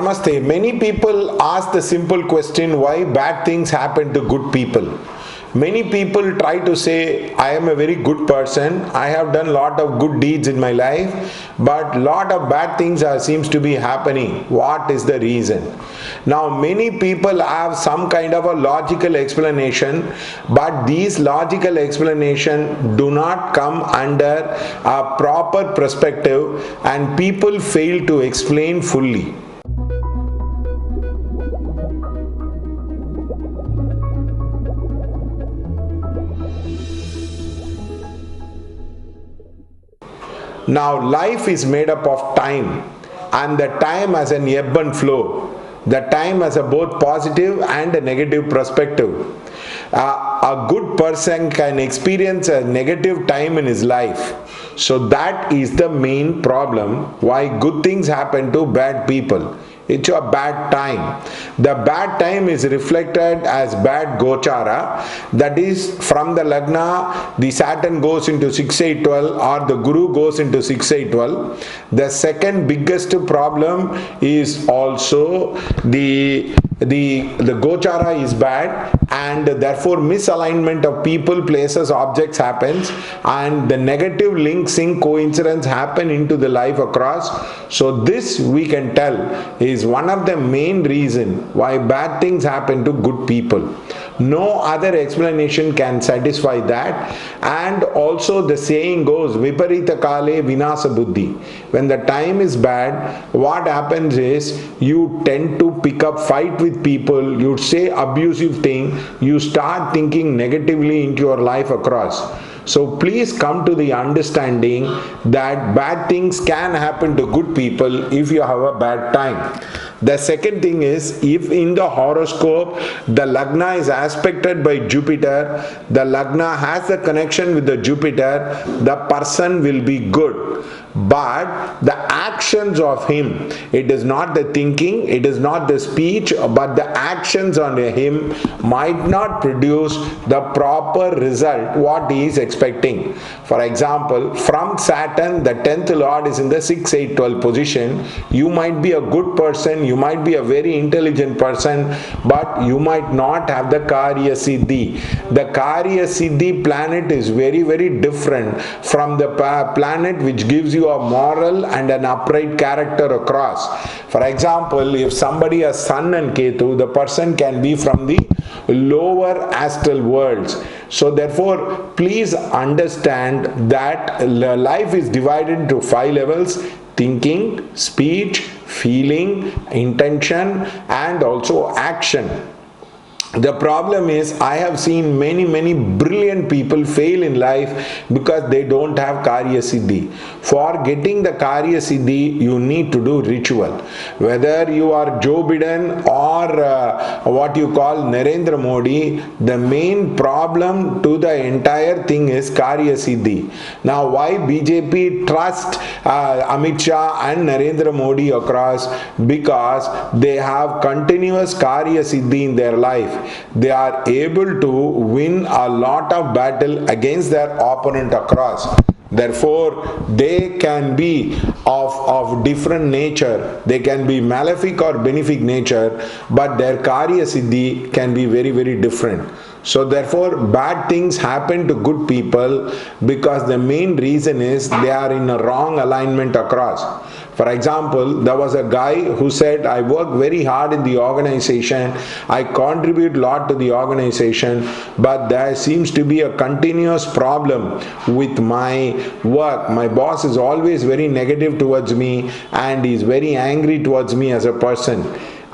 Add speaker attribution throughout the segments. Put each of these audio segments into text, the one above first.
Speaker 1: Namaste. Many people ask the simple question why bad things happen to good people. Many people try to say, I am a very good person, I have done lot of good deeds in my life, but lot of bad things seems to be happening. What is the reason? Now many people have some kind of a logical explanation, but these logical explanation do not come under a proper perspective and people fail to explain fully. Now life is made up of time, and the time has an ebb and flow. The time has a both positive and a negative perspective. A good person can experience a negative time in his life. So that is the main problem why good things happen to bad people. It's a bad time. The bad time is reflected as bad gochara. That is, from the lagna, the Saturn goes into 6-8-12 or the Guru goes into 6-8-12. The second biggest problem is also the gochara is bad, and therefore misalignment of people, places, objects happens, and the negative links in coincidence happen into the life across. So this we can tell is one of the main reason why bad things happen to good people. No other explanation can satisfy that. And also the saying goes, Viparita Kale Vinasa Buddhi. When the time is bad, what happens is you tend to pick up fight with people, you say abusive thing, you start thinking negatively into your life across. So please come to the understanding that bad things can happen to good people if you have a bad time. The second thing is, if in the horoscope the lagna is aspected by Jupiter, the lagna has a connection with the Jupiter, the person will be good. But the actions of him, it is not the thinking, it is not the speech, but the actions on him might not produce the proper result what he is expecting. For example, from Saturn, the 10th Lord is in the 6-8-12 position. You might be a good person, you might be a very intelligent person, but you might not have the Karya Siddhi. The Karya Siddhi planet is very, very different from the planet which gives you a moral and an upright character across. For example, if somebody has Sun and Ketu, the person can be from the lower astral worlds. So therefore, please understand that life is divided into 5 levels: thinking, speech, feeling, intention, and also action. The problem is, I have seen many brilliant people fail in life because they don't have Karya Siddhi. For getting the Karya Siddhi, you need to do ritual. Whether you are Joe Biden or what you call Narendra Modi, the main problem to the entire thing is Karya Siddhi. Now, why BJP trust Amit Shah and Narendra Modi across? Because they have continuous Karya Siddhi in their life. They are able to win a lot of battle against their opponent across. Therefore, they can be of different nature. They can be malefic or benefic nature, but their Karya Siddhi can be very, very different. So therefore, bad things happen to good people because the main reason is they are in a wrong alignment across. For example, there was a guy who said, I work very hard in the organization, I contribute a lot to the organization, but there seems to be a continuous problem with my work. My boss is always very negative towards me and is very angry towards me as a person.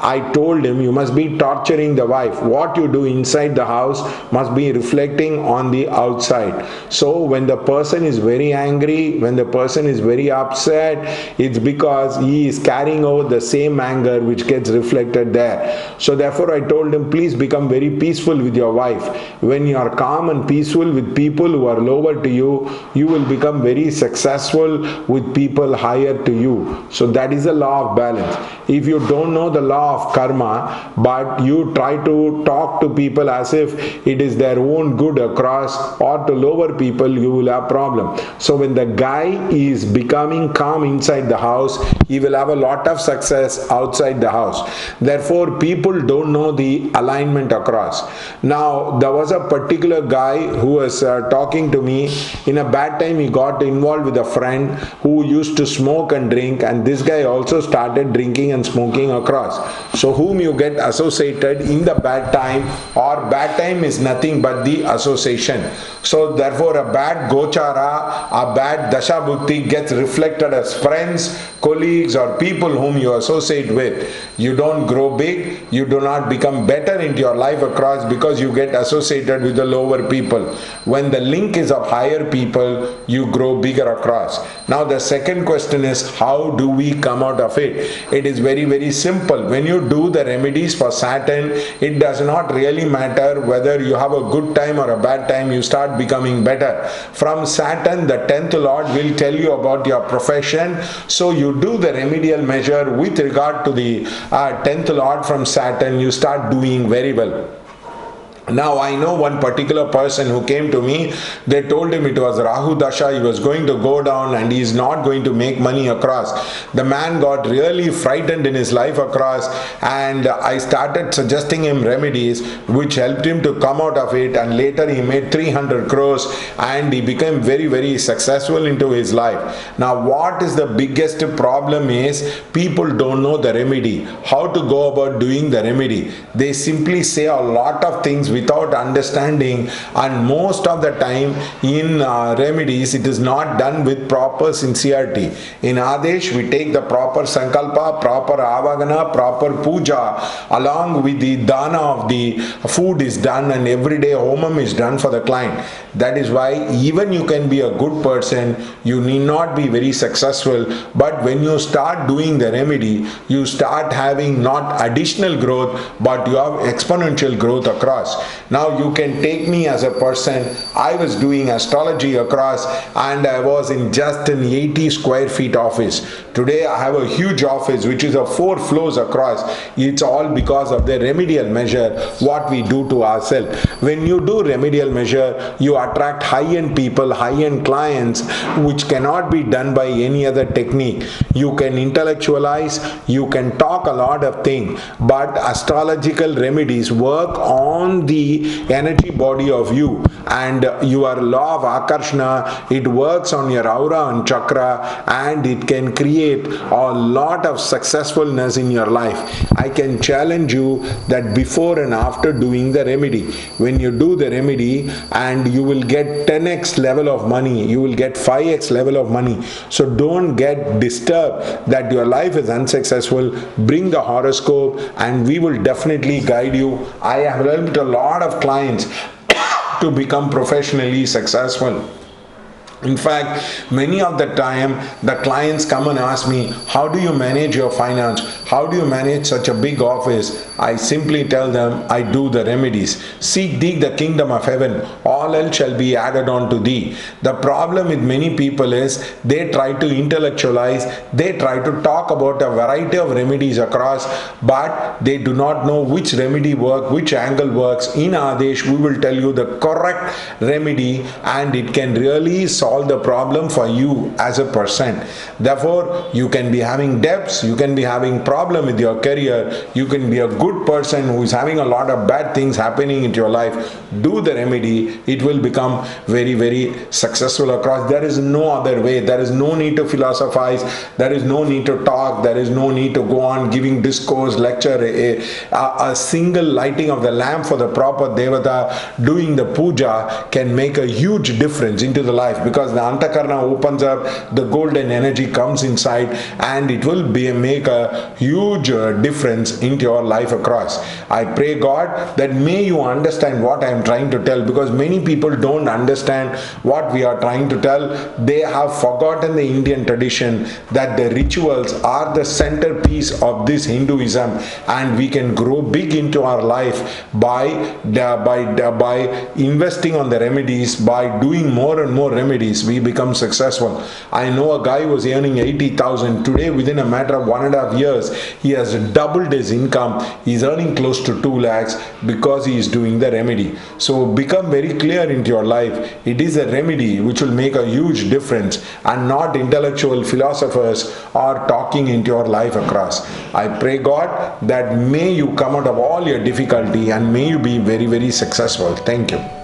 Speaker 1: I told him, you must be torturing the wife. What you do inside the house must be reflecting on the outside. So when the person is very angry, when the person is very upset, it's because he is carrying over the same anger which gets reflected there. So therefore I told him, please become very peaceful with your wife. When you are calm and peaceful with people who are lower to you, you will become very successful with people higher to you. So that is the law of balance. If you don't know the law law of karma, but you try to talk to people as if it is their own good across, or to lower people, you will have problem. So when the guy is becoming calm inside the house, he will have a lot of success outside the house. Therefore, people don't know the alignment across. Now, there was a particular guy who was talking to me. In a bad time, he got involved with a friend who used to smoke and drink, and this guy also started drinking and smoking across. So whom you get associated in the bad time, or bad time is nothing but the association. So therefore, a bad gochara, a bad dasha bhukti gets reflected as friends, colleagues, or people whom you associate with. You don't grow big, you do not become better into your life across, because you get associated with the lower people. When the link is of higher people, you grow bigger across. Now the second question is, how do we come out of it? It is very, very simple. When you do the remedies for Saturn, it does not really matter whether you have a good time or a bad time, you start becoming better. From Saturn, the 10th Lord will tell you about your profession. So you do the remedial measure with regard to the 10th Lord from Saturn, you start doing very well. Now I know one particular person who came to me. They told him it was Rahu Dasha, he was going to go down and he is not going to make money across. The man got really frightened in his life across, and I started suggesting him remedies which helped him to come out of it, and later he made 300 crores and he became very, very successful into his life. Now what is the biggest problem is, people don't know the remedy, how to go about doing the remedy. They simply say a lot of things without understanding, and most of the time in remedies it is not done with proper sincerity. In Adesh we take the proper sankalpa, proper avagana, proper puja, along with the dana of the food is done, and everyday homam is done for the client. That is why even you can be a good person, you need not be very successful, but when you start doing the remedy, you start having not additional growth, but you have exponential growth across. Now you can take me as a person. I was doing astrology across, and I was in just an 80 square feet office. Today I have a huge office which is a 4 floors across. It's all because of the remedial measure what we do to ourselves. When you do remedial measure, you attract high-end people, high-end clients, which cannot be done by any other technique. You can intellectualize, you can talk a lot of things, but astrological remedies work on the energy body of you, and your law of Akarshana, it works on your aura and chakra, and it can create a lot of successfulness in your life. I can challenge you that before and after doing the remedy, when you do the remedy, and you will get 10x level of money, you will get 5x level of money. So don't get disturbed that your life is unsuccessful. Bring the horoscope and we will definitely guide you. I have helped a lot of clients to become professionally successful. In fact, many of the time the clients come and ask me, how do you manage your finance? How do you manage such a big office? I simply tell them, I do the remedies. Seek thee the kingdom of heaven, all else shall be added on to thee. The problem with many people is they try to intellectualize, they try to talk about a variety of remedies across, but they do not know which remedy works, which angle works. In Adesh, we will tell you the correct remedy, and it can really solve the problem for you as a person. Therefore, you can be having debts, you can be having problem with your career, you can be a good person who is having a lot of bad things happening in your life. Do the remedy, it will become very, very successful across. There is no other way. There is no need to philosophize, there is no need to talk, there is no need to go on giving discourse, lecture. A single lighting of the lamp for the proper devata, doing the puja can make a huge difference into the life, because the antakarna opens up, the golden energy comes inside, and it will make a huge difference into your life across. I pray God that may you understand what I am trying to tell, because many people don't understand what we are trying to tell. They have forgotten the Indian tradition, that the rituals are the centerpiece of this Hinduism, and we can grow big into our life by investing on the remedies, by doing more and more remedies. We become successful. I know a guy was earning 80,000. Today, within a matter of 1.5 years, he has doubled his income. He's earning close to 2 lakhs because he is doing the remedy. So become very clear into your life. It is a remedy which will make a huge difference, and not intellectual philosophers are talking into your life across. I pray God that may you come out of all your difficulty and may you be very, very successful. Thank you.